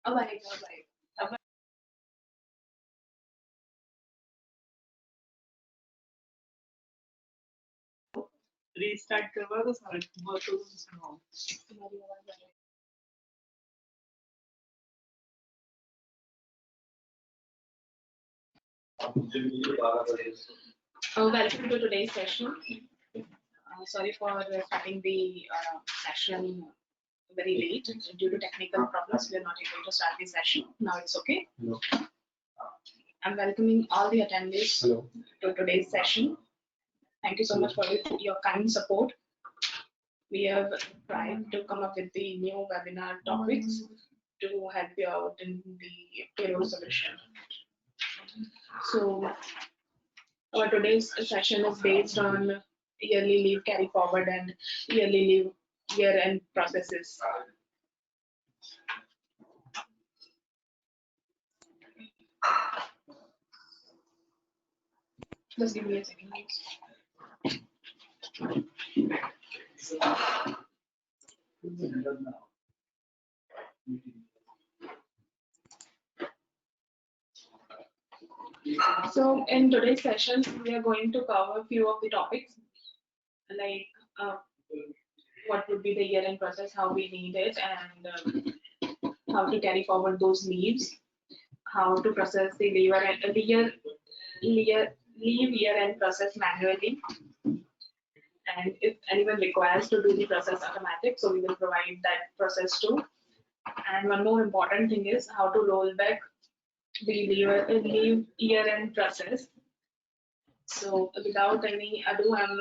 अब आएगा अब रीस्टार्ट करवा तो सारा बहुत सुनाओ तुम्हारी आवाज आ रही है। Welcome to today's session. Sorry for starting the session very late due to technical problems. We are not able to start the session. Now it's okay. Hello. I'm welcoming all the attendees Hello. to today's session. Thank you so much for your kind support. We have tried to come up with the new webinar topics to help you out in the payroll solution. So our today's session is based on yearly leave carry forward and yearly leave year-end processes. Just give me a second, please. So in today's session, we are going to cover a few of the topics like what would be the year-end process, how we need it, and how to carry forward those leaves, how to process the leave year-end process manually, and if anyone requires to do the process automatic, so we will provide that process too. And one more important thing is how to roll back the leave year-end process. So without any ado, I'm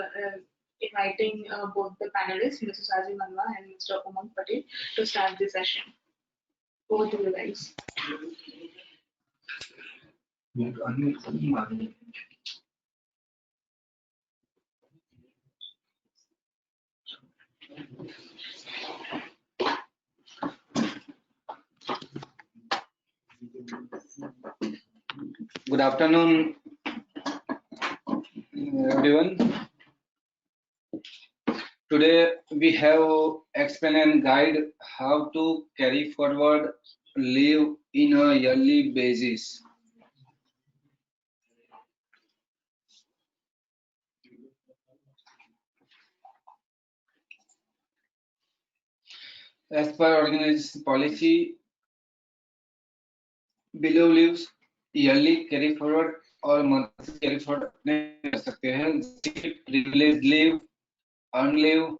inviting both the panelists, Mr. Saji Manwa and Mr. Umang Patel, to start the session. Over to you guys. Good afternoon, everyone. Today we have explain and guide how to carry forward leave in a yearly basis. As per organization policy, below leaves yearly carry forward और monthly carry forward नहीं कर सकते हैं. Privilege leave, earned leave,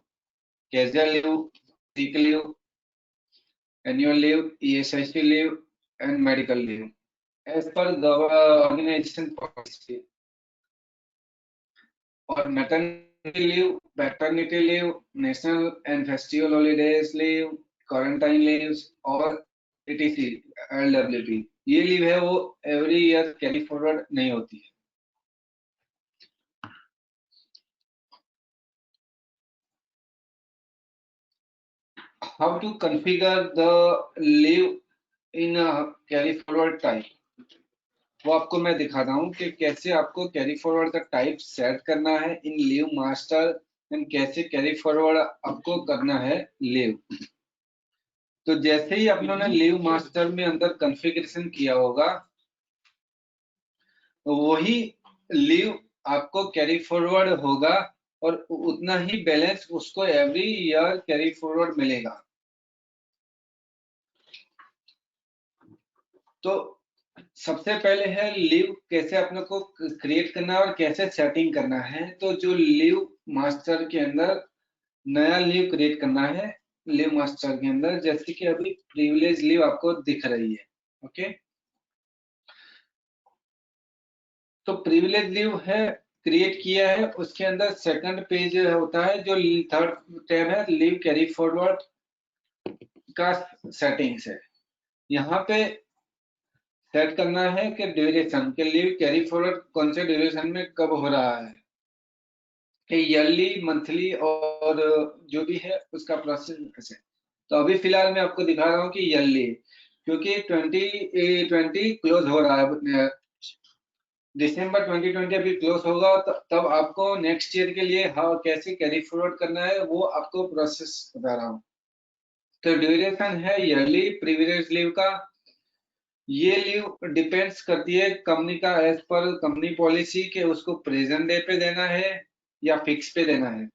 casual leave, sick leave, annual leave, ESIC leave, and medical leave. As per the organization policy, or maternity leave, paternity leave, national and festival holidays leave, quarantine leaves, और etc. LWP, ये leave है वो every year carry forward नहीं होती है. How to configure the leave in a carry forward type, वो आपको मैं दिखाता हूँ कि कैसे आपको कैरी फॉरवर्ड का टाइप सेट करना है इन लीव मास्टर एंड कैसे कैरी फॉरवर्ड आपको करना है लीव. तो जैसे ही आप लोगों ने लीव मास्टर में अंदर कॉन्फ़िगरेशन किया होगा वही लीव आपको कैरी फॉरवर्ड होगा और उतना ही बैलेंस उसको एवरी ईयर कैरी फॉरवर्ड मिलेगा. तो सबसे पहले है लीव कैसे अपने को क्रिएट करना है और कैसे सेटिंग करना है. तो जो लीव मास्टर के अंदर नया लीव क्रिएट करना है लीव मास्टर के अंदर, जैसे कि अभी प्रिविलेज लीव आपको दिख रही है. ओके, तो प्रिविलेज लीव है क्रिएट किया है. उसके अंदर सेकंड पेज होता है जो थर्ड टैब है लीव कैरी फॉरवर्ड का सेटिंग्स है. यहाँ पे सेट करना है कि ड्यूरेशन के लीव कैरी फॉरवर्ड कौन से ड्यूरेशन में कब हो रहा है, कि ईयरली, मंथली और जो भी है उसका प्रोसेस है. तो अभी फिलहाल मैं आपको दिखा रहा हूँ कि ईयरली, क्योंकि 2020 क्लोज हो रहा है, दिसंबर 2020 अभी क्लोज होगा, तब आपको नेक्स्ट ईयर के लिए हाउ कैसे कैरी फॉरवर्ड करना है वो आपको प्रोसेस बता रहा हूँ. तो ड्यूरेशन है ईयरली प्रिविलेज लीव का ये लीव डिपेंड्स करती है कंपनी का एज पर कंपनी पॉलिसी के उसको प्रेजेंट डे पे देना है या फिक्स पे देना है।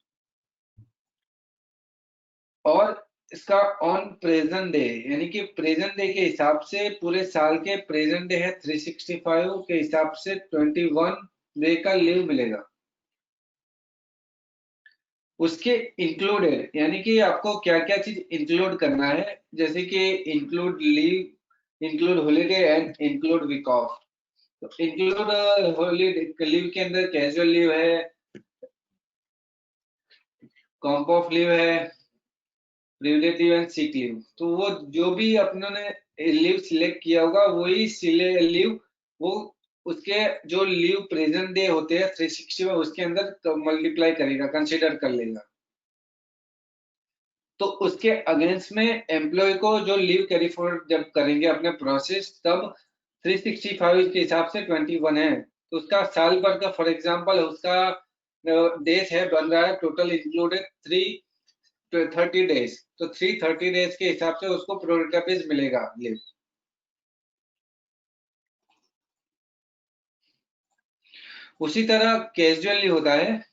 और इसका ऑन प्रेजेंट डे यानी कि प्रेजेंट डे के हिसाब से पूरे साल के प्रेजेंट डे है 365 के हिसाब से 21 डे का लीव मिलेगा। उसके इंक्लूडेड यानी कि आपको क्या क्या चीज इंक्लूड करना है, जैसे कि include leave, include holiday and include week off. तो इंक्लूड हॉलीडे लीव के अंदर कैजुअल लीव है, कॉम्प ऑफ लीव है, privilege leave and sick leave. तो वो जो भी अपनों ने लीव सिलेक्ट किया होगा वही लीव वो उसके जो लीव प्रेजेंट डे होते हैं 360 में उसके अंदर मल्टीप्लाई करेगा, कंसीडर कर लेगा। तो उसके अगेंस्ट में एम्प्लॉय को जो लीव कैरी फॉरवर्ड जब करेंगे अपने प्रोसेस, तब 365 के हिसाब से 21 है तो उसका साल भर का फॉर एग्जांपल उसका डेज है बन रहा है टोटल इंक्लूडेड 330 डेज, तो 330 डेज के हिसाब से उसको प्रोरेटा बेस मिलेगा लीव। उसी तरह कैजुअल लीव होता है।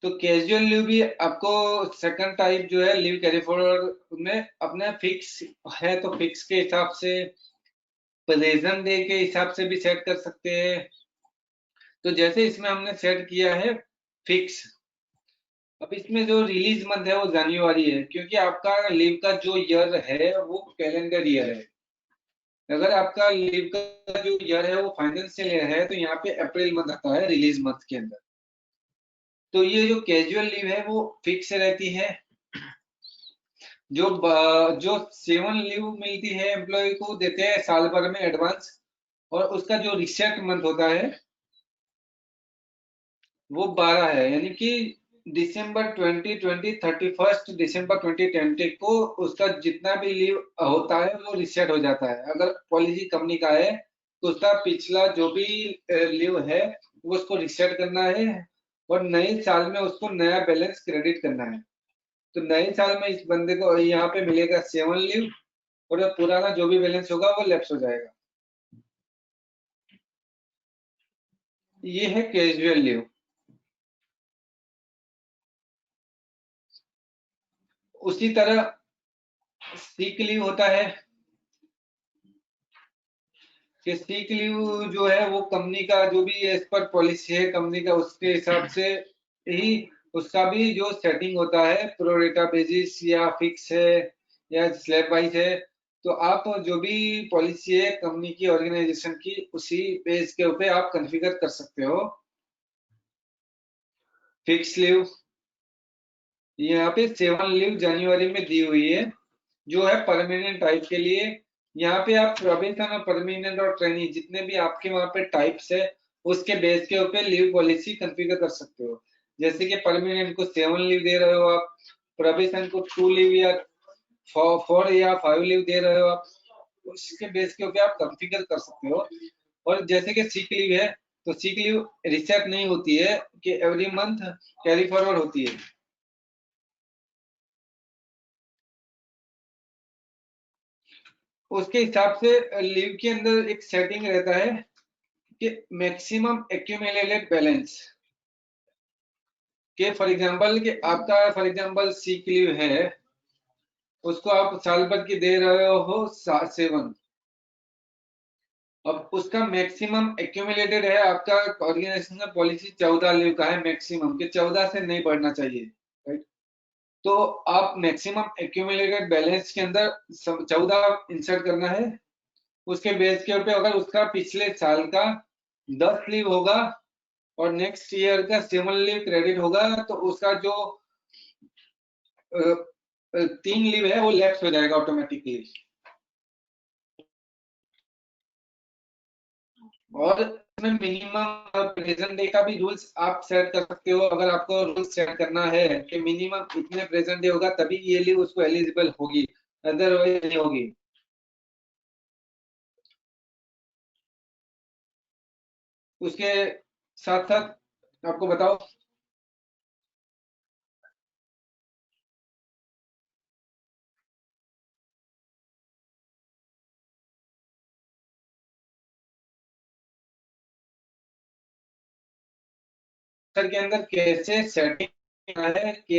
तो कैजुअल लीव भी आपको सेकंड टाइप जो है लीव कैरी फॉरवर्ड में अपने फिक्स है तो फिक्स के हिसाब से, प्रेजेंट डे के हिसाब से भी सेट कर सकते हैं। तो जैसे इसमें हमने सेट किया है फिक्स। अब इसमें जो रिलीज मंथ है वो जनवरी है क्योंकि आपका लीव का जो ईयर है वो कैलेंडर ईयर है। अगर आपका लीव का जो ईयर है वो फाइनेंशियल ईयर है तो यहाँ पे अप्रैल मंथ आता है रिलीज मंथ के अंदर। तो ये जो कैजुअल लीव है वो फिक्स रहती है। जो 7 लीव मिलती है एम्प्लॉय को देते हैं साल भर में एडवांस, और उसका जो रिसेट मंथ होता है वो 12 है, यानी कि दिसंबर 2020 31 दिसंबर 2020 को उसका जितना भी लीव होता है वो रिसेट हो जाता है। अगर पॉलिसी कंपनी का है तो उसका पिछला जो भी लीव है वो उसको रिसेट करना है और नए साल में उसको नया बैलेंस क्रेडिट करना है। तो नए साल में इस बंदे को यहाँ पे मिलेगा 7 लीव और जो पुराना जो भी बैलेंस होगा वो लैप्स हो जाएगा। ये है कैजुअल लीव। उसी तरह सिक लीव होता है कि सिक लीव जो है वो कंपनी का जो भी एज पर पॉलिसी है कंपनी का उसके हिसाब से ही उसका भी जो सेटिंग होता है प्रोरेटा बेसिस या फिक्स है या स्लैब वाइज है। तो आप जो भी पॉलिसी है कंपनी की ऑर्गेनाइजेशन की उसी बेस के ऊपर आप कॉन्फ़िगर कर सकते हो। फिक्स लीव यहाँ पे 7 लीव जनवरी में दी हुई है जो है परमानेंट टाइप के लिए। यहाँ पे आप प्रोबेशन और परमानेंट और ट्रेनिंग जितने भी आपके वहाँ पे टाइप्स है उसके बेस के ऊपर लीव पॉलिसी कॉन्फ़िगर कर सकते हो। जैसे कि परमानेंट को 7 लीव दे रहे हो आप, प्रोबेशन को 2 लीव या 4 या 5 लीव दे रहे हो आप, उसके बेस के ऊपर आप कॉन्फ़िगर कर सकते हो। और जैसे कि सिक लीव है तो सिक लीव रिसेट नहीं होती है कि एवरी मंथ कैरी फॉरवर्ड होती है। उसके हिसाब से लीव के अंदर एक सेटिंग रहता है कि मैक्सिमम एक्यूमुलेटेड बैलेंस के फॉर एग्जांपल कि आपका फॉर एग्जांपल सिक लीव है उसको आप साल भर की दे रहे हो 7। अब उसका मैक्सिमम एक्यूमुलेटेड है आपका ऑर्गेनाइजेशन का पॉलिसी 14 लीव का है मैक्सिमम कि 14 से नहीं बढ़ना चाहिए, राइट। तो आप मैक्सिमम एक्यूमुलेटेड बैलेंस के अंदर 14 इंसर्ट करना है। उसके बेस के ऊपर अगर उसका पिछले साल का 10 लीव होगा और नेक्स्ट ईयर का 7 लीव क्रेडिट होगा तो उसका जो 3 लीव है वो लेफ्ट हो जाएगा ऑटोमेटिकली। और इसमें मिनिमम प्रेजेंट डे का भी रूल्स आप सेट कर सकते हो। अगर आपको रूल्स सेट करना है कि मिनिमम इतने प्रेजेंट डे होगा तभी ये लीव उसको एलिजिबल होगी, अदरवाइज नहीं होगी। उसके साथ साथ आपको बताओ मास्टर के अंदर कैसे सेटिंग है कि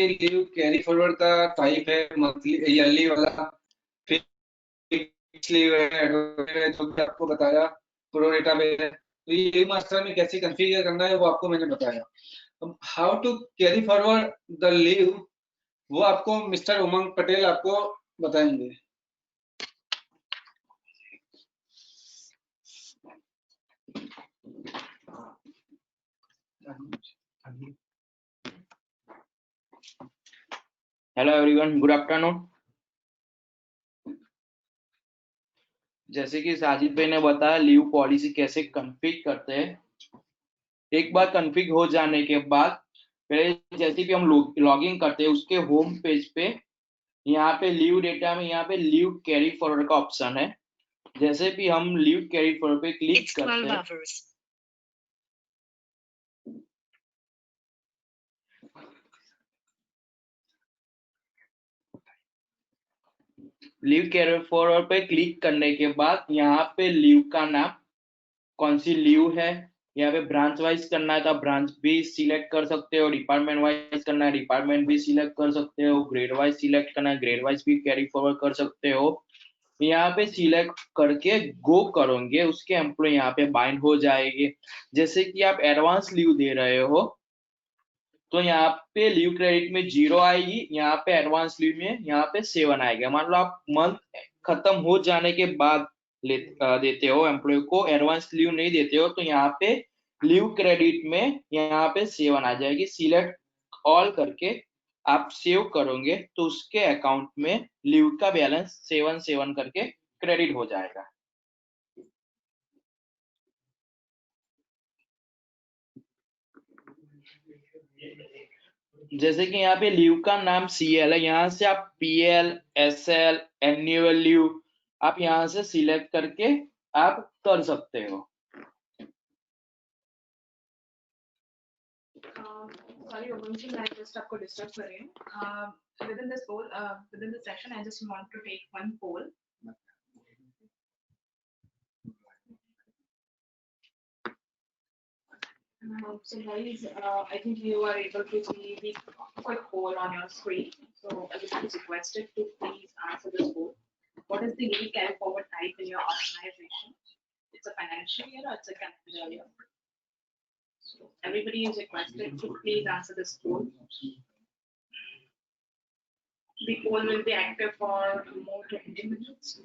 लीव कैरी फॉरवर्ड का टाइप है मंथली ईयरली वाला, फिक्स लीव है, जो भी आपको बताया, प्रो रेटा पे है। तो ये लीव मास्टर में कैसे कॉन्फ़िगर करना है वो आपको मैंने बताया। अब how to carry forward the leave वो आपको मिस्टर उमंग पटेल आपको बताएंगे। Hello everyone, good afternoon. जैसे कि साजिद भाई ने बताया लीव पॉलिसी कैसे कॉन्फ़िग करते हैं। एक बार कॉन्फ़िग हो जाने के बाद पहले जैसे भी हम लॉगिन करते हैं उसके होम पेज पे यहाँ पे लीव डेटा में यहाँ पे लीव कैरी फॉरवर्ड का ऑप्शन है। जैसे भी हम लीव कैरी फॉरवर्ड पे क्लिक करते हैं लीव कैरी फॉरवर्ड पे क्लिक करने के बाद यहाँ पे लीव का नाम, कौन सी लीव है, यहाँ पे ब्रांच वाइज करना है तो ब्रांच भी सिलेक्ट कर सकते हो, डिपार्टमेंट वाइज करना है डिपार्टमेंट भी सिलेक्ट कर सकते हो, ग्रेड वाइज सिलेक्ट करना है ग्रेड वाइज भी कैरी फॉरवर्ड कर सकते हो। यहाँ पे सिलेक्ट करके गो करोगे उसके एम्प्लॉय यहाँ पे बाइंड हो जाएंगे। जैसे कि आप एडवांस लीव दे रहे हो तो यहाँ पे लीव क्रेडिट में 0 आएगी, यहाँ पे एडवांस लीव में यहाँ पे 7 आएगा। मान लो आप मंथ खत्म हो जाने के बाद देते हो एम्प्लॉय को, एडवांस लीव नहीं देते हो तो यहाँ पे लीव क्रेडिट में यहाँ पे 7 आ जाएगी। सिलेक्ट ऑल करके आप सेव करोगे तो उसके अकाउंट में लीव का बैलेंस 7 करके क्रेडिट हो जाएगा। जैसे कि यहाँ पे लीव का नाम CL है, यहाँ से आप PL, SL, एनुअल लीव आप यहाँ से सिलेक्ट करके आप कर सकते हो। Sorry, Umang, I just आपको डिस्टर्ब कर रही हूँ। Within this poll, within the session, I just want to take one poll. So guys, I think you are able to see the quick poll on your screen. So everyone is requested to please answer this poll. What is the leave carry forward type in your organization? It's a financial year or it's a calendar year? So everybody is requested to please answer this poll. The poll will be active for more 20 minutes.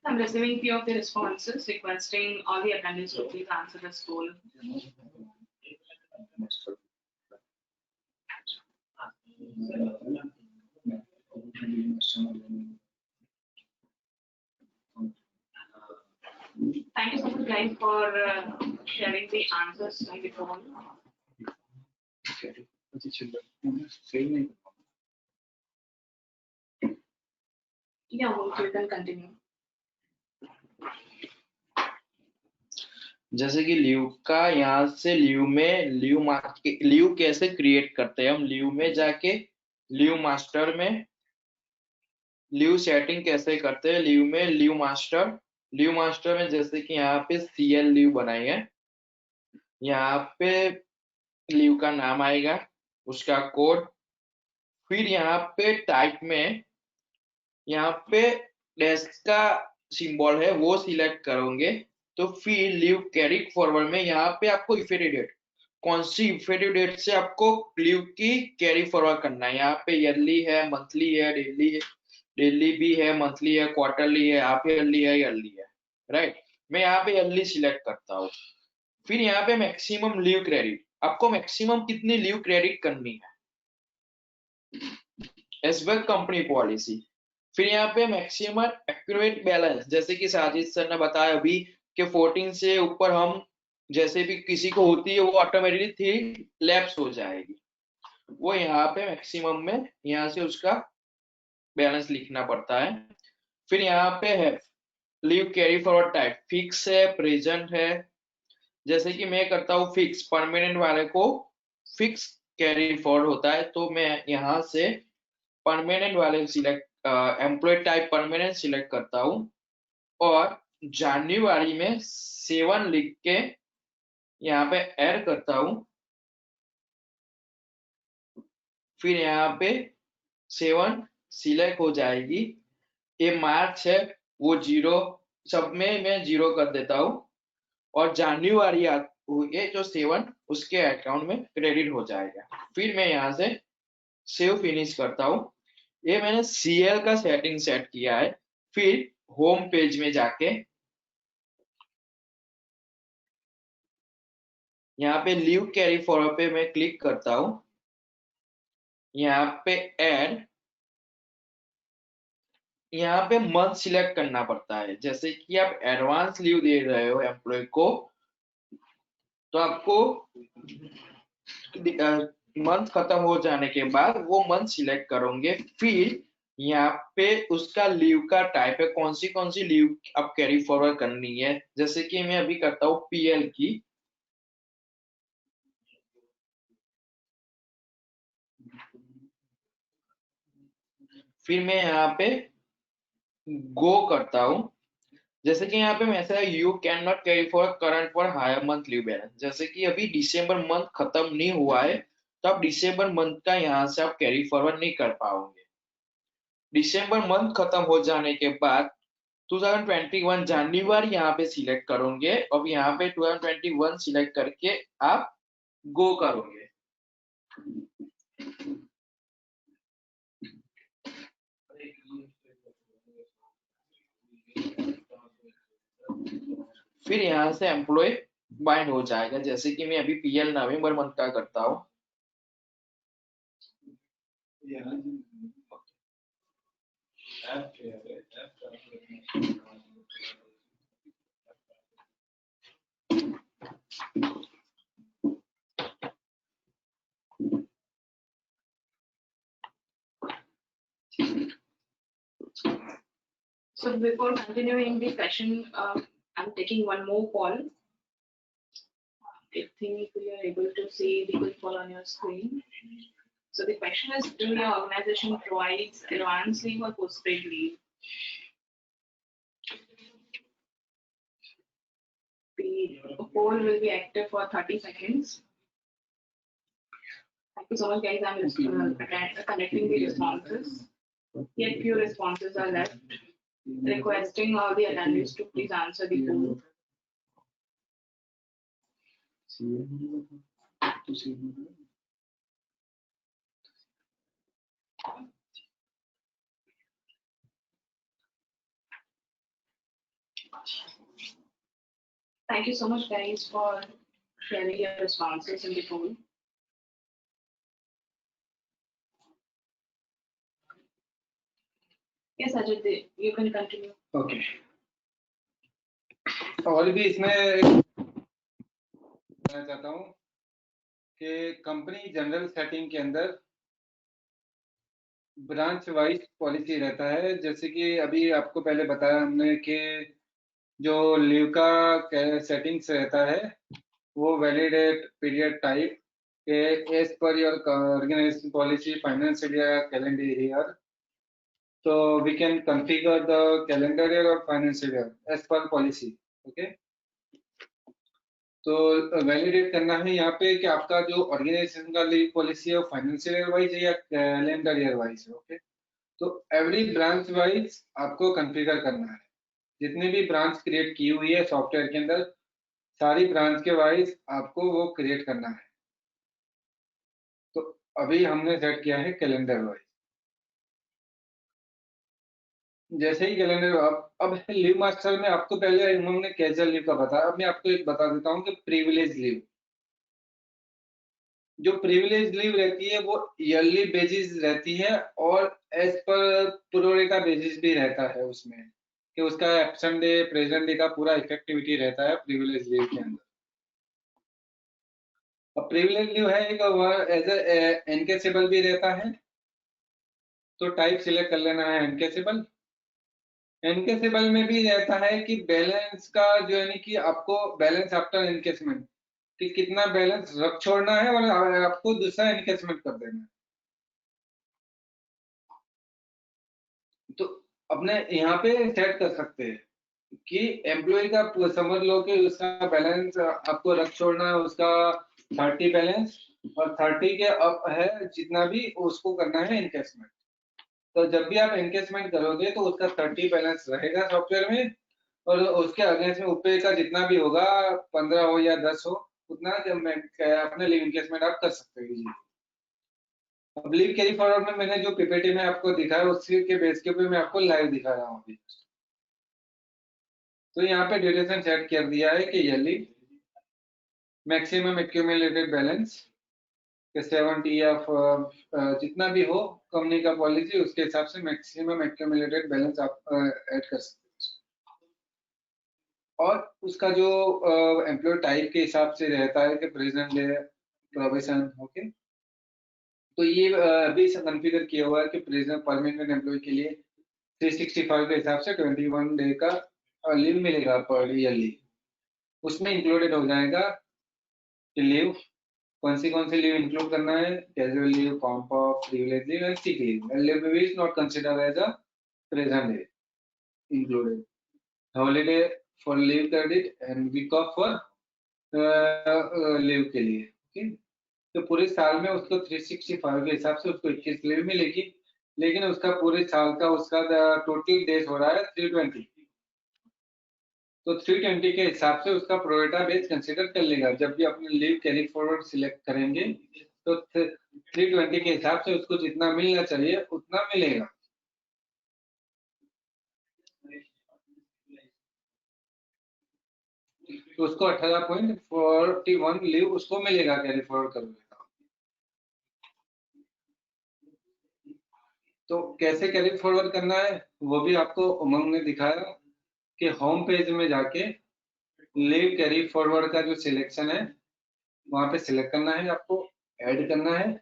I'm receiving few of the responses requesting all the attendees to please answer this poll. Thank you so much, guys, for sharing the answers in the poll. Yeah, you can continue. जैसे कि leave का यहाँ से leave कैसे create करते हैं हम, leave में जाके लीव मास्टर में लीव सेटिंग कैसे करते हैं, लीव मास्टर में जैसे कि यहाँ पे CL लीव बनाई है, यहाँ पे लीव का नाम आएगा, उसका कोड, फिर यहाँ पे टाइप में यहाँ पे डैश का सिंबल है वो सिलेक्ट करोगे तो फिर लीव कैरी फॉरवर्ड में यहाँ पे आपको इफेक्टिव डेट, कौन सी इफेक्टिव डेट से आपको लीव की कैरी फॉरवर्ड करना है। यहाँ पे ईयरली है, मंथली है, डेली भी है, मंथली है, क्वार्टरली है, हाफ ईयरली है, ईयरली है, राइट। मैं यहाँ पे ईयरली सिलेक्ट करता हूँ। फिर यहाँ पे मैक्सिमम लीव क्रेडिट, आपको मैक्सिमम कितनी लीव क्रेडिट करनी है एज वेल कंपनी पॉलिसी। फिर यहाँ पे मैक्सिमम एक्यूरेट बैलेंस, जैसे कि साजिद सर ने बताया अभी कि 14 से ऊपर हम जैसे भी किसी को होती है वो ऑटोमेटिकली 3 लैप्स हो जाएगी, वो यहाँ पे मैक्सिमम में यहाँ से उसका बैलेंस लिखना पड़ता है। फिर यहाँ पे है leave carry forward type fix है, प्रेजेंट है। जैसे कि मैं करता हूँ फिक्स, परमानेंट वाले को फिक्स कैरी फॉरवर्ड होता है, तो मैं यहाँ से परमानेंट वाले select, employee type permanent select करता हूँ और जनवरी में 7 लिख के यहाँ पे ऐड करता हूँ। फिर यहाँ पे 7 सिलेक्ट हो जाएगी। ये मार्च है, वो 0, सब में मैं 0 कर देता हूँ और जनवरी ये जो 7 उसके अकाउंट में क्रेडिट हो जाएगा। फिर मैं यहाँ से सेव फिनिश करता हूँ। ये मैंने सीएल का सेटिंग सेट किया है। फिर होम पेज में जाके यहाँ पे लीव कैरी फॉरवर्ड पे मैं क्लिक करता हूँ। यहाँ पे ऐड, यहाँ पे मंथ सिलेक्ट करना पड़ता है। जैसे कि आप एडवांस लीव दे रहे हो एम्प्लॉय को, तो आपको मंथ खत्म हो जाने के बाद वो मंथ सिलेक्ट करोगे। फिर यहाँ पे उसका लीव का टाइप है, कौन सी लीव आप कैरी फॉरवर्ड करनी है। जैसे कि मैं अभी करता हूँ पीएल की। फिर मैं यहाँ पे गो करता हूँ। जैसे कि यहाँ पे मैसेज है you can not carry forward current for higher month leave balance. जैसे कि अभी दिसंबर मंथ खत्म नहीं हुआ है, तो आप दिसंबर मंथ का यहाँ से आप कैरी फॉरवर्ड नहीं कर पाओगे। दिसंबर मंथ खत्म हो जाने के बाद 2021 जनवरी यहाँ पे सिलेक्ट करोगे और यहाँ पे 2021 सिलेक्ट करके आप गो करोगे। फिर यहाँ से एम्प्लॉय बाइंड हो जाएगा। जैसे कि मैं अभी पीएल नवंबर मंथ का करता हूँ। So before continuing the session, I'm taking one more call. I think we are able to see the quick call on your screen. So the question is, do your organization provides advance leave or post-paid leave? The poll will be active for 30 seconds. Thank you so much, guys. I'm connecting the responses. Yet few responses are left. Requesting all the attendees to please answer the poll. Thank you so much, guys, for sharing your responses in the poll. Yes, Ajit, you can continue. Okay और भी इसमें कहना चाहता हूँ कि company general setting के अंदर branch wise policy रहता है। जैसे कि अभी आपको पहले बताया हमने कि जो लीव का सेटिंग्स रहता है वो validate period type as per your organisation policy financial year calendar year, so we can configure the calendar year or financial year as per policy. Okay, तो वैलिडेट करना है यहाँ पे कि आपका जो ऑर्गेनाइजेशन का लीव पॉलिसी है वो फाइनेंशियल ईयर वाइज है या कैलेंडर ईयर वाइज है। ओके, तो एवरी ब्रांच वाइज आपको कॉन्फ़िगर करना है। जितनी भी ब्रांच क्रिएट की हुई है सॉफ्टवेयर के अंदर, सारी ब्रांच के वाइज आपको वो क्रिएट करना है। तो अभी हमने सेट किया है कैलेंडर वाइज। जैसे ही कैलेंडर अब लीव मास्टर में आपको पहले हमने कैजुअल लीव का बताया, अब मैं आपको एक बता देता हूँ कि प्रिविलेज लीव। जो प्रिविलेज लीव रहती है वो ईयरली बेसिस रहती है और एज पर प्रोरेटा बेसिस भी रहता है उसमें, कि उसका एब्सेंट डे प्रेजेंट डे का पूरा इफेक्टिविटी रहता है प्रिविलेज लीव के अंदर। अब प्रिविलेज लीव है एक एज एनकेसेबल भी रहता है, तो टाइप सिलेक्ट कर लेना है एनकेसेबल। एनकेसेबल में भी रहता है कि बैलेंस का जो यानी कि आपको बैलेंस आफ्टर एनकेसमेंट कि कितना बैलेंस रख छोड़ना है और आपको दूसरा एनकेसमेंट कर देना है। तो अपने यहाँ पे सेट कर सकते हैं कि एम्प्लॉय का समझ लो कि उसका बैलेंस आपको रख छोड़ना है, उसका 30 बैलेंस और 30 के अप है जितना भी उसको करना है एनकेसमेंट। तो जब भी आप एनकेसमेंट करोगे तो उसका 30 बैलेंस रहेगा सॉफ्टवेयर में और उसके अगेंस्ट में ऊपर का जितना भी होगा 15 हो या 10 हो उतना जब अपने लीव एनकेसमेंट आप कर सकते हो। अब लीव कैरी फॉरवर्ड में मैंने जो पीपीटी में आपको दिखाया उसी के बेस के ऊपर मैं आपको लाइव दिखा रहा हूँ अभी। तो यहाँ पे ड्यूरेशन सेट कर दिया है कि ईयरली मैक्सिमम एक्यूमुलेटेड बैलेंस 70 या जितना भी हो कंपनी का पॉलिसी उसके हिसाब से मैक्सिमम एक्यूमुलेटेड बैलेंस आप ऐड कर सकते हैं। और उसका जो एम्प्लॉय टाइप के हिसाब से रहता है कि प्रेजेंट डे प्रोबेशन ओके। तो ये अभी से कॉन्फ़िगर किया हुआ है कि प्रेजेंट परमानेंट एम्प्लॉय के लिए 365 के हिसाब से 21 डे का लीव मिलेगा पर ईयरली। उसमें इंक्लूडेड हो जाएगा कि लीव कौन सी लीव इंक्लूड करना है, casual leave, comp off, privilege leave and sick leave. And leave is not considered as a present day included. Holiday for leave credit and week off for leave के लिए okay. तो पूरे साल में उसको 365 के हिसाब से उसको 21 लीव मिलेगी, लेकिन उसका पूरे साल का उसका टोटल डेज हो रहा है 320। तो 320 के हिसाब से उसका प्रोरेटा बेस कंसीडर कर लेगा। जब भी अपने लीव कैरी फॉरवर्ड सिलेक्ट करेंगे तो 320 के हिसाब से उसको जितना मिलना चाहिए उतना मिलेगा। तो उसको 18.41 लीव उसको मिलेगा कैरी फॉरवर्ड करने का। तो कैसे कैरी फॉरवर्ड करना है वो भी आपको उमंग ने दिखाया कि होम पेज में जाके लीव कैरी फॉरवर्ड का जो सिलेक्शन है वहां पे सिलेक्ट करना है, आपको ऐड करना है।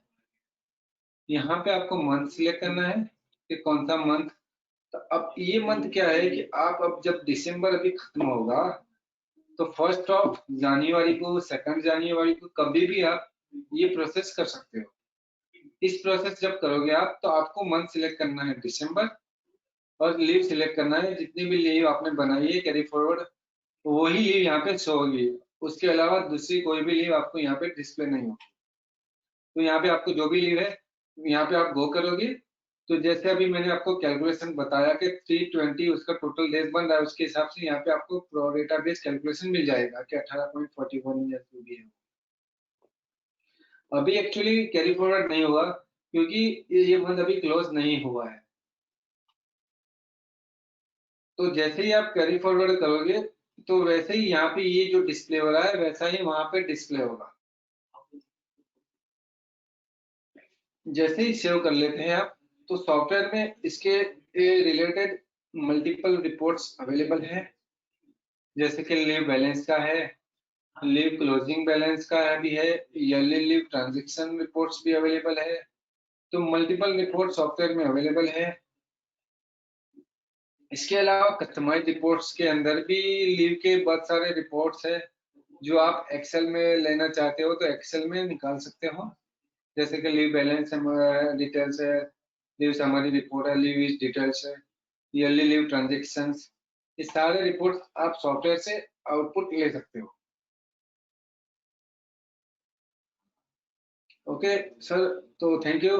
यहाँ पे आपको मंथ सिलेक्ट करना है कि कौन सा मंथ। तो अब ये मंथ क्या है कि आप अब जब दिसंबर अभी खत्म होगा तो 1 जनवरी को 2 जनवरी को कभी भी आप ये प्रोसेस कर सकते हो। इस प्रोसेस जब करोगे आप तो आपको मंथ सिलेक्ट करना है दिसंबर और लीव सिलेक्ट करना है। जितनी भी लीव आपने बनाई है कैरी फॉरवर्ड वही लीव यहाँ पे शो होगी, उसके अलावा दूसरी कोई भी लीव आपको यहाँ पे डिस्प्ले नहीं होगी। तो यहाँ पे आपको जो भी लीव है यहाँ पे आप गो करोगे तो जैसे अभी मैंने आपको कैलकुलेशन बताया कि 320 उसका टोटल डेज बन रहा है, उसके हिसाब से यहाँ पे आपको प्रोरेटा बेस कैलकुलेशन मिल जाएगा कि 18.41 या जो भी है। अभी एक्चुअली कैरी फॉरवर्ड नहीं हुआ क्योंकि ये मंथ अभी क्लोज नहीं हुआ है। तो जैसे ही आप कैरी फॉरवर्ड करोगे तो वैसे ही यहाँ पे ये जो डिस्प्ले हो रहा है वैसा ही वहां पे डिस्प्ले होगा। जैसे ही सेव कर लेते हैं आप तो सॉफ्टवेयर में इसके रिलेटेड मल्टीपल रिपोर्ट्स अवेलेबल है, जैसे कि लीव बैलेंस का है, लीव क्लोजिंग बैलेंस का भी है, ईयरली लीव ट्रांजैक्शन रिपोर्ट्स भी अवेलेबल है। तो मल्टीपल रिपोर्ट सॉफ्टवेयर में अवेलेबल है। इसके अलावा कस्टमाइज रिपोर्ट्स के अंदर भी लीव के बहुत सारे रिपोर्ट्स है जो आप एक्सेल में लेना चाहते हो तो एक्सेल में निकाल सकते हो। जैसे कि लीव बैलेंस डिटेल्स है, लीव समरी रिपोर्ट है, लीव इज डिटेल्स है, ईयरली लीव ट्रांजैक्शंस, ये सारे रिपोर्ट आप सॉफ्टवेयर से आउटपुट ले सकते हो। ओके सर, तो थैंक यू।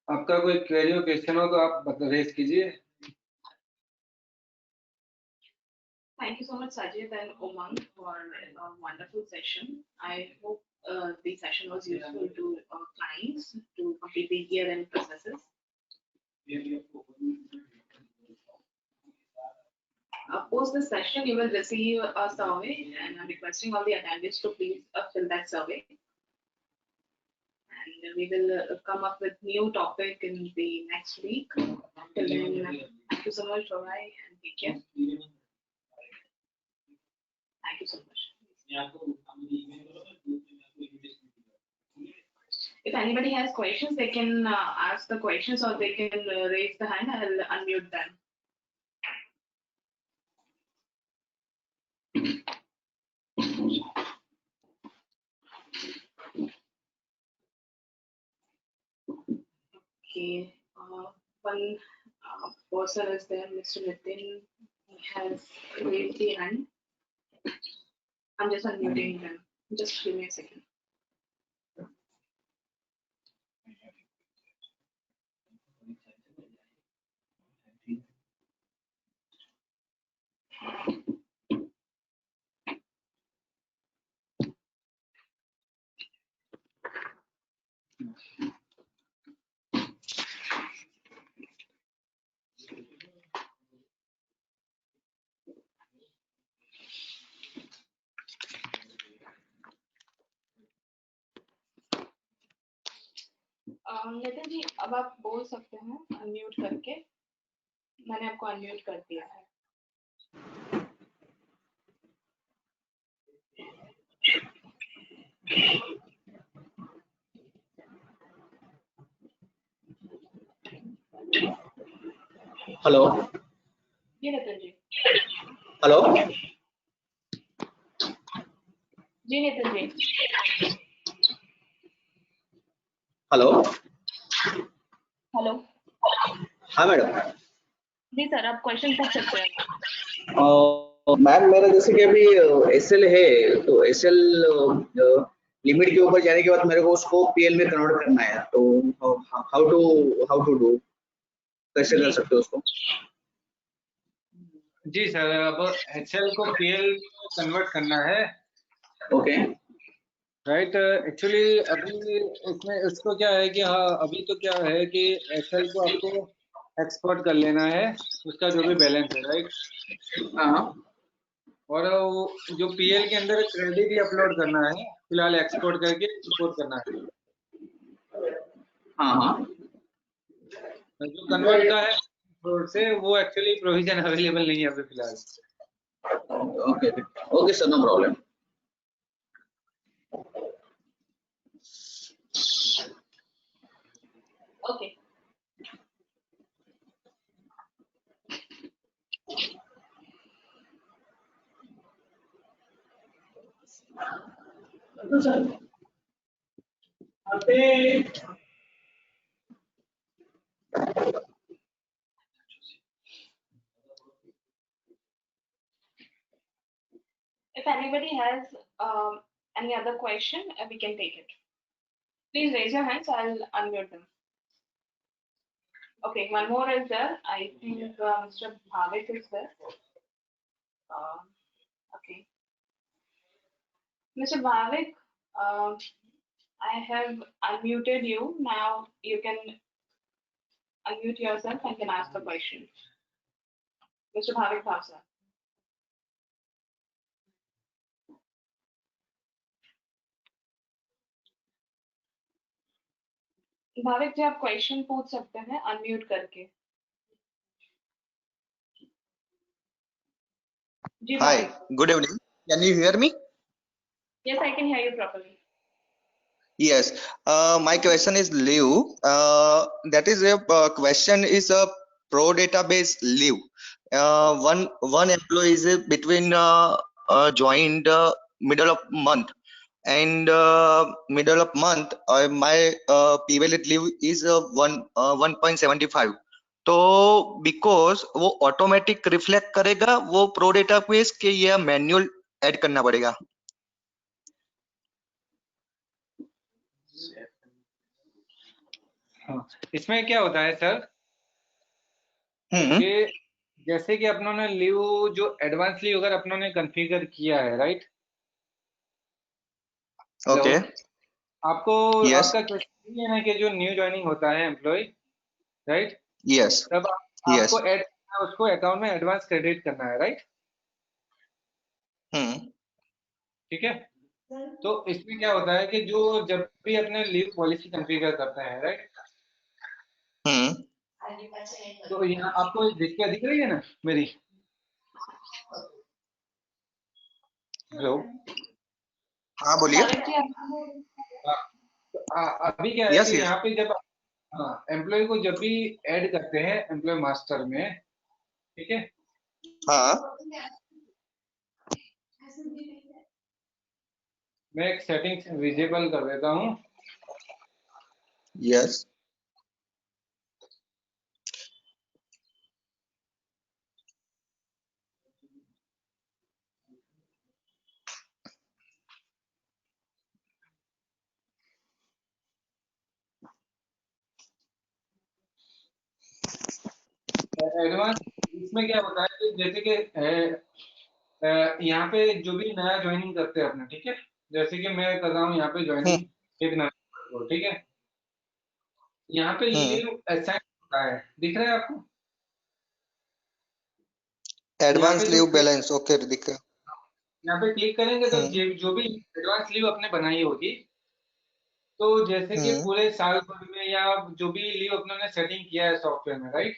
आपका कोई क्वेरी हो क्वेश्चन हो तो आप रेज कीजिए। Thank you so much, Sajid and Umang, for a wonderful session. I hope the session was useful to clients to complete the year-end processes. Post this session, you will receive a survey, and I'm requesting all the attendees to please fill that survey. And we will come up with new topic in the next week. Till then, thank you so much. Bye and take care. Thank you so much. If anybody has questions, they can ask the questions or they can raise the hand. I'll unmute them. Okay, one person is there, Mr. Nitin has raised the hand. I'm just unmuting him. Just give me a second. Nitin ji अब आप बोल सकते हैं unmute करके। मैंने आपको unmute कर दिया है। हेलो जी नितिन जी। हेलो जी नितिन जी। Hello hello. हाँ मैडम। जी सर आप क्वेश्चन पूछ सकते हैं। मैम मेरा जैसे कि अभी एसएल है तो एसएल लिमिट के ऊपर जाने के बाद मेरे को उसको पीएल में कन्वर्ट करना है तो हाउ टू डू कैसे कर सकते हो उसको? जी सर, अब एक्सेल को पीएल कन्वर्ट करना है। Okay right. एक्चुअली अभी इसमें इसको क्या है कि हाँ अभी तो क्या है कि एक्सेल को आपको एक्सपोर्ट कर लेना है उसका जो भी बैलेंस है, राइट। हाँ और वो जो पीएल के अंदर क्रेडिट ही अपलोड करना है, फिलहाल एक्सपोर्ट करके इंपोर्ट करना है। हाँ हाँ जो कन्वर्ट का है एक्सपोर्ट से वो एक्चुअली प्रोविजन अवेलेबल नहीं है अभी फिलहाल। Okay okay sir no problem. Okay If anybody has any other question, we can take it. Please raise your hands. I'll unmute them. Okay, one more is there. I think Mr. Bhavik is there. Okay. Mr. Bhavik, I have unmuted you. Now you can unmute yourself and can ask the question. Mr. Bhavik Bhavsar. Bhavik ji आप question पूछ सकते हैं unmute करके। जी Hi, Bhavik. good evening. Can you hear me? Yes, I can hear you properly. Yes. My question is leave. That is a question is a pro database leave. One employee is between joined middle of month and middle of month. My PVL leave is 1.75. तो because वो automatic reflect करेगा वो pro database के ये manual add करना पड़ेगा। हाँ, इसमें क्या होता है सर कि जैसे कि अपनों ने लीव जो एडवांस लीव अगर अपनों ने कॉन्फ़िगर किया है, राइट। ओके आपको Yes. आपका क्वेश्चन ये है कि जो न्यू ज्वाइनिंग होता है एम्प्लॉय, राइट, यस तब Yes. आपको ऐड करना है, उसको अकाउंट में एडवांस क्रेडिट करना है, राइट। ठीक है। तो इसमें क्या होता है कि जो जब भी अपने लीव पॉलिसी कॉन्फ़िगर करते हैं, राइट, तो यहाँ आपको दिक्कत दिख रही है ना मेरी? हेलो। हाँ बोलिए। भाविक जी अभी क्या है Yes, कि yes. यहाँ पे जब एम्प्लॉय को जब भी ऐड करते हैं एम्प्लॉय मास्टर में, ठीक है, हाँ मैं एक सेटिंग्स विजिबल कर देता हूँ। Yes. एडवांस इसमें क्या होता है कि जैसे कि यहाँ पे जो भी नया ज्वाइनिंग करते हैं अपने, ठीक है, जैसे कि मैं कर रहा हूँ यहाँ पे Hmm. ज्वाइनिंग एक नया, ठीक है, यहाँ पे Hmm. लीव असाइन होता है, दिख रहा है आपको? यहाँ Advance पे जो leave balance. Okay, दिख रहा है। यहाँ पे क्लिक करेंगे तो Hmm. जो भी एडवांस लीव आपने बनाई होगी, तो जैसे कि Hmm. पूरे साल भर में या जो भी लीव अपने ने सेटिंग किया है सॉफ्टवेयर में, राइट,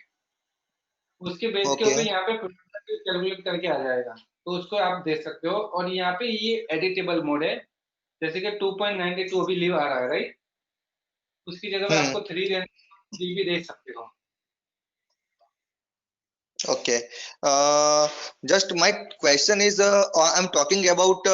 उसके बेस के ऊपर Okay. यहाँ पे कैलकुलेट करके आ जाएगा, तो उसको आप देख सकते हो। और यहाँ पे ये एडिटेबल मोड है, जैसे कि 2.92 अभी लीव आ रहा है, राइट, उसकी जगह पे Hmm. आपको 3 देना, 3 भी दे सकते हो। Okay. Just my question is, I'm talking about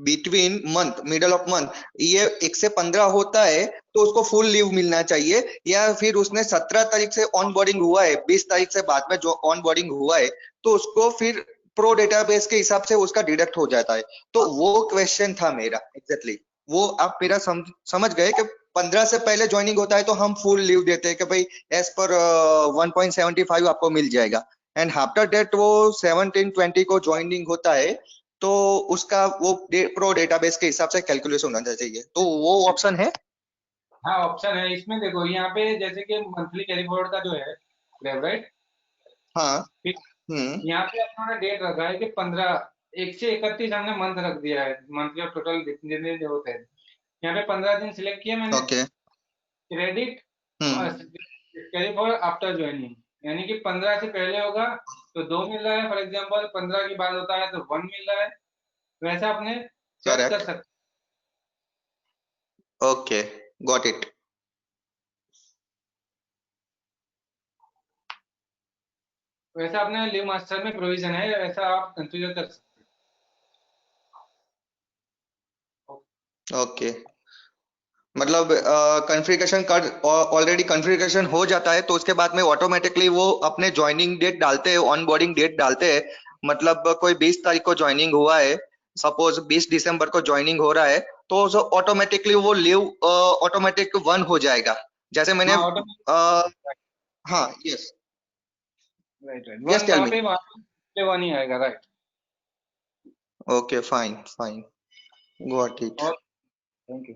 between month, middle of month. ये 1 से 15 होता है तो उसको फुल लीव मिलना चाहिए, या फिर उसने 17 तारीख से ऑन बोर्डिंग हुआ है, 20 तारीख से बाद में जो ऑन बोर्डिंग हुआ है, तो उसको फिर प्रो डेटाबेस के हिसाब से उसका डिडक्ट हो जाता है। तो वो क्वेश्चन था मेरा एग्जैक्टली। वो आप मेरा समझ गए कि 15 से पहले ज्वाइनिंग होता है तो हम फुल लीव देते हैं कि भाई एज पर 1.75 आपको मिल जाएगा, एंड आफ्टर डेट वो 17-20 को ज्वाइनिंग होता है तो उसका वो प्रो डेटाबेस के हिसाब से कैलकुलेशन होना चाहिए। तो वो ऑप्शन है। हाँ, ऑप्शन है इसमें, देखो यहाँ पे जैसे कि मंथली कैरी फॉरवर्ड का जो है, राइट, हाँ। हम्म। यहाँ पे अपना डेट रखा है कि 15, 1 से 31 हमने मंथ रख दिया है, मंथली और टोटल जितने दिन होते हैं। यहाँ पे 15 दिन सिलेक्ट किया मैंने, ओके। क्रेडिट हम्म। कैरी फॉरवर्ड आफ्टर ज्वाइनिंग, यानी कि 15 से पहले होगा तो 2 मिल रहा है, फॉर एग्जाम्पल 15 के बाद होता है तो 1 मिल रहा है, वैसा अपने सेट कर करेक्ट। सकते ओके, गॉट इट। हैं। वैसा अपने लीव मास्टर में प्रोविजन है, वैसा आप कंफ्यूजन कर सकते ओके, मतलब कॉन्फ़िगरेशन कर ऑलरेडी कॉन्फ़िगरेशन हो जाता है तो उसके बाद में ऑटोमेटिकली वो अपने ज्वाइनिंग डेट डालते हैं, ऑन बोर्डिंग डेट डालते हैं। मतलब कोई 20 तारीख को ज्वाइनिंग हुआ है, सपोज 20 दिसंबर को ज्वाइनिंग हो रहा है, तो ऑटोमेटिकली वो लीव ऑटोमेटिक 1 हो जाएगा। जैसे हैं। मैंने हाँ, ऑटो, हाँ। Yes. Right right, yes, one tell वहाँ मी। पे 1 ही आएगा, right. Okay, fine fine, got it. और thank you.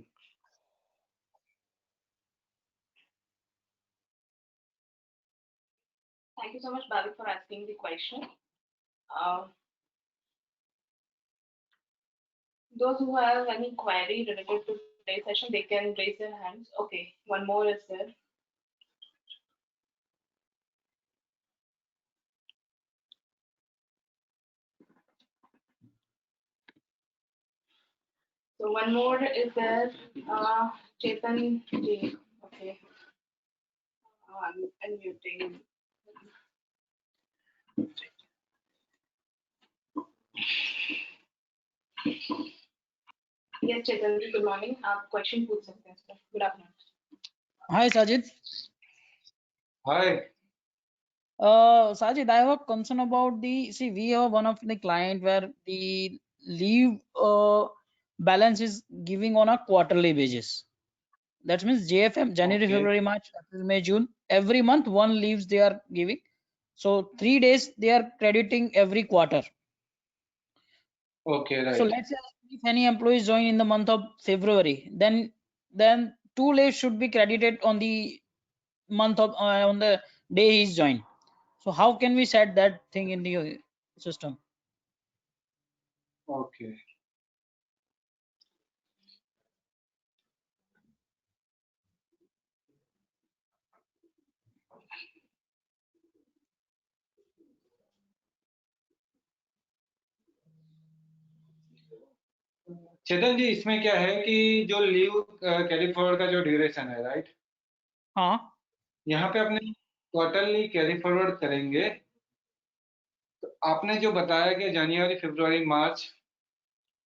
Thank you so much, Bhavik, for asking the question. Those who have any query related to today's session, they can raise their hands. Okay, one more is there. So one more is there, Chetan Ji. Okay, I'm unmuting. Yes, Chetan Ji, good morning. आप question पूछ सकते हैं sir. Good afternoon. Hi, Sajid. Hi. Sajid, I have a concern about see, we have one of the client where the leave balance is giving on a quarterly basis. That means JFM, January, okay February, March, April, May, June, every month one leaves they are giving. So 3 days they are crediting every quarter. Okay, So right. let's say if any employees join in the month of February, then 2 days should be credited on the month of on the day he's joined. So how can we set that thing in the system? Okay, Chetan ji, इसमें क्या है कि जो leave carry forward का जो duration है, right, हाँ, यहाँ पे अपने क्वार्टरली कैरी फॉरवर्ड करेंगे, तो आपने जो बताया कि जनवरी, फरवरी, मार्च,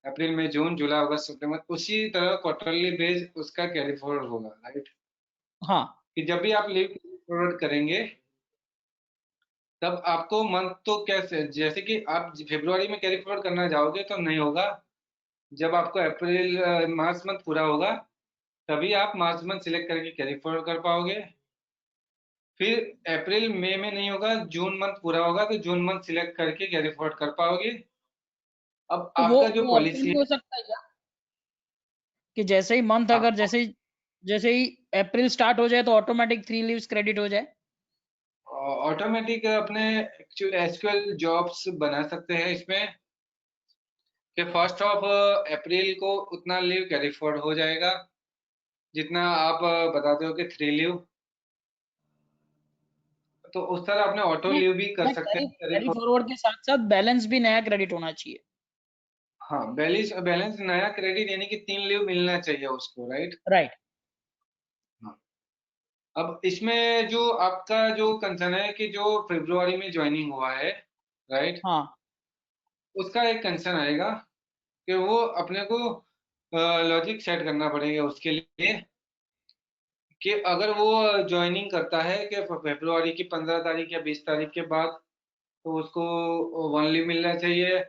अप्रैल मई जून जुलाई अगस्त सितंबर, उसी तरह क्वार्टरली बेस उसका कैरी फॉरवर्ड होगा, राइट? हाँ कि जब भी आप लीव कैरी फॉरवर्ड करेंगे तब आपको मंथ तो कैसे, जैसे कि आप फरवरी में कैरी फॉरवर्ड करना चाहोगे तो नहीं होगा। जब आपको अप्रैल मार्च मंथ पूरा होगा तभी आप मार्च मंथ सिलेक्ट करके कैरी फॉरवर्ड कर पाओगे। फिर अप्रैल मई में नहीं होगा, जून मंथ पूरा होगा तो जून मंथ सिलेक्ट करके कैरी फॉरवर्ड कर पाओगे। अब तो आपका जो वो ऑप्शन पॉलिसी भी है, हो सकता है क्या कि जैसे ही मंथ आप अगर जैसे ही अप्रैल स्टार्ट हो जाए तो ऑटोमेटिक 3 लीव्स क्रेडिट हो जाए? ऑटोमेटिक अपने एसक्यूएल जॉब्स बना सकते हैं इसमें कि 1 अप्रैल को उतना लीव कैरी फॉरवर्ड हो जाएगा जितना आप बताते हो कि 3 लीव, तो उस तरह अपने ऑटो मैं लीव भी कर मैं सकते कैरी हैं कैरी कैरी फॉरवर्ड। फॉरवर्ड के साथ साथ बैलेंस भी नया क्रेडिट होना चाहिए। हाँ, बैलेंस बैलेंस नया क्रेडिट यानी कि 3 लीव मिलना चाहिए उसको, राइट? राइट। अब इसमें जो आपका जो कंसर्न है कि जो फरवरी में ज्वाइनिंग हुआ है, राइट, हाँ उसका एक कंसर्न आएगा कि वो अपने को लॉजिक सेट करना पड़ेगा उसके लिए कि अगर वो ज्वाइनिंग करता है कि फरवरी की 15 तारीख या 20 तारीख के बाद तो उसको 1 लीव मिलना चाहिए,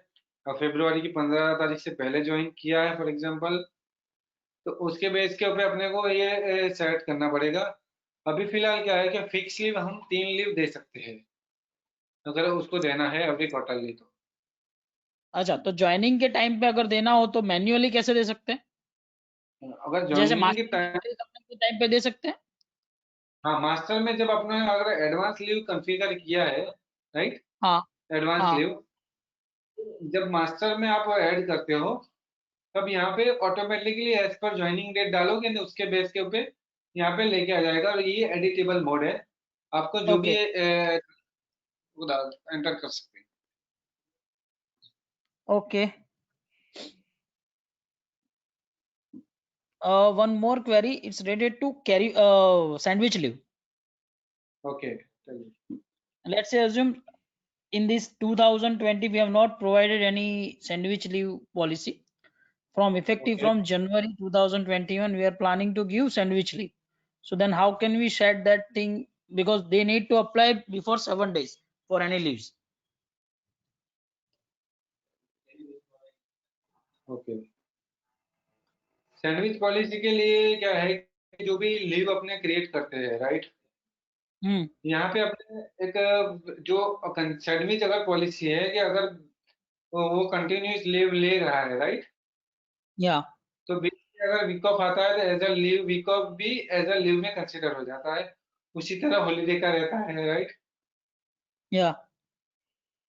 और फरवरी की 15 तारीख से पहले ज्वाइन किया है फॉर एग्जांपल, तो उसके बेस के ऊपर अपने को ये सेट करना पड़ेगा। अभी फिलहाल क्या है कि फिक्स लीव हम 3 लीव दे सकते हैं अगर उसको देना है अभी क्वार्टरली तो। अच्छा, तो ज्वाइनिंग के टाइम पे अगर देना हो तो मैन्युअली कैसे दे सकते हैं? अगर जैसे ज्वाइनिंग के मास्टर टाइम, के टाइम पे दे सकते हैं? हाँ, मास्टर में जब आपने अगर एडवांस लीव कॉन्फ़िगर किया है, राइट, हाँ एडवांस हाँ। लीव जब मास्टर में आप ऐड करते हो तब यहाँ पे automatically as per joining date डालोगे ना, उसके बेस के ऊपर यहाँ पे लेके आ जाएगा, और ये एडिटेबल मोड है, आपको जो भी ओके एंटर कर सकते हैं। Okay. One more query, it's related to carry sandwich leave. Okay, चलिए। Let's say assume in this 2020 we have not provided any sandwich leave policy. From effective okay, from January 2021 we are planning to give sandwich leave. So then how can we set that thing, because they need to apply before 7 days for any leaves? Okay. Sandwich policy के लिए क्या है कि जो भी leave अपने create करते हैं, राइट, हम्म। यहाँ पे अपने एक जो सैंडविच अगर पॉलिसी है कि अगर वो कंटिन्यूस लीव ले रहा है, राइट, या तो बीच में अगर वीक ऑफ आता है तो as a leave, week off भी एज अ लीव में कंसिडर हो जाता है, उसी तरह हॉलीडे का रहता है, राइट? या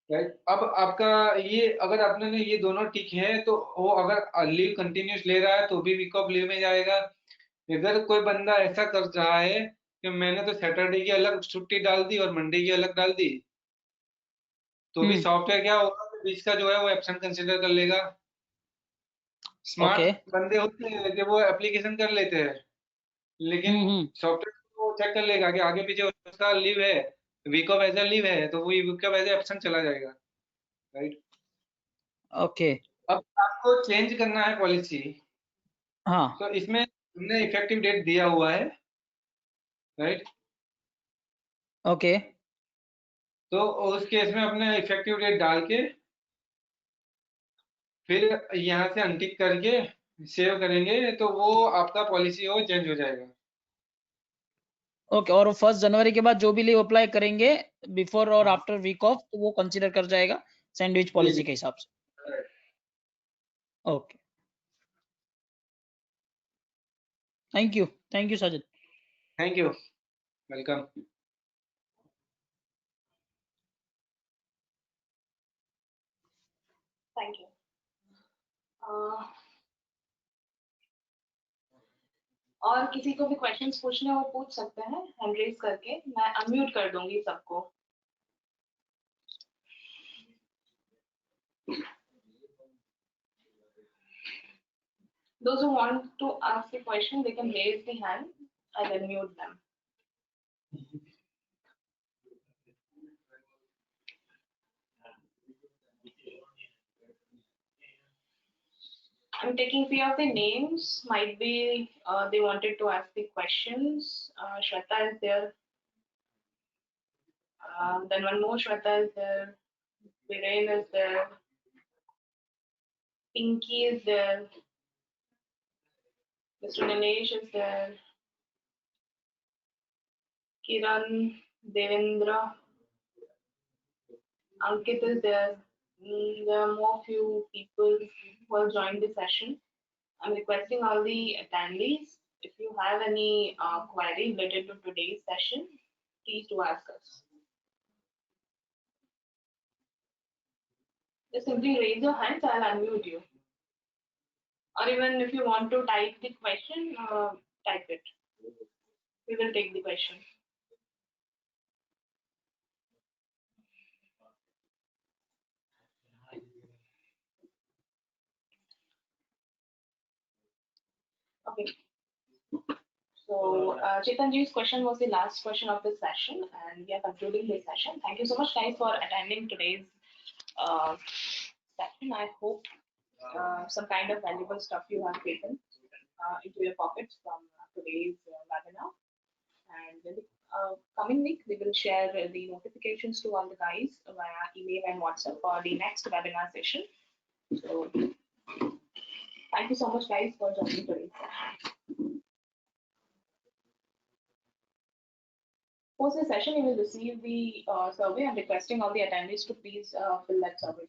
राइट, अब आपका ये अगर आपने ये दोनों टिक है तो वो अगर लीव कंटिन्यूस ले रहा है तो भी वीक ऑफ लीव में जाएगा। अगर कोई बंदा ऐसा कर रहा है कि मैंने तो सैटरडे की अलग छुट्टी डाल दी और मंडे की अलग डाल दी, तो भी हम्म। सॉफ्टवेयर क्या होगा कि बीच का जो है वो एब्सेंट कंसिडर कर लेगा। Smart okay. बंदे होते हैं कि वो एप्लीकेशन कर लेते हैं, लेकिन हम्म। सॉफ्टवेयर को चेक कर लेगा कि आगे पीछे उसका लीव है, week off as a leave है, तो वो वीक ऑफ एज एब्सेंट चला जाएगा, राइट? ओके। अब आपको चेंज करना है पॉलिसी, हाँ। तो इसमें हमने इफेक्टिव डेट दिया हुआ है, राइट? ओके। तो उस केस में अपने इफेक्टिव डेट डाल के फिर यहाँ से अनटिक करके सेव करेंगे तो वो आपका पॉलिसी हो चेंज हो जाएगा। ओके, और 1 जनवरी के बाद जो भी लीव अप्लाई करेंगे बिफोर और आफ्टर वीक ऑफ तो वो कंसीडर कर जाएगा सैंडविच जी जी, पॉलिसी के हिसाब से। Okay, thank you Sajid. Thank you, welcome. Thank you. और किसी को भी क्वेश्चंस पूछने हो पूछ सकते हैं हैंड रेज करके, मैं अनम्यूट कर दूंगी सबको। Those who want to ask a question, they can raise the hand. I'll unmute them. I'm taking few of the names. Might be they wanted to ask the questions. Shweta is there. Then one more Shweta is there. Viren is there. Pinky is there. Mr. Nilesh is there. Kiran, Devendra, Ankit is there. There are more few people who have joined the session. I'm requesting all the attendees, if you have any query related to today's session, please do ask us. Just simply raise your hands, I'll unmute you. Or even if you want to type the question, type it. We will take the question. Okay. So Chetanji's question was the last question of this session, and we are concluding this session. Thank you so much, guys, for attending today's session. I hope some kind of valuable stuff you have taken into your pockets from today's webinar. And in the coming week, we will share the notifications to all the guys via email and WhatsApp for the next webinar session. So thank you so much, guys, for joining today's session. Post the session, you will receive the survey. I'm requesting all the attendees to please fill that survey.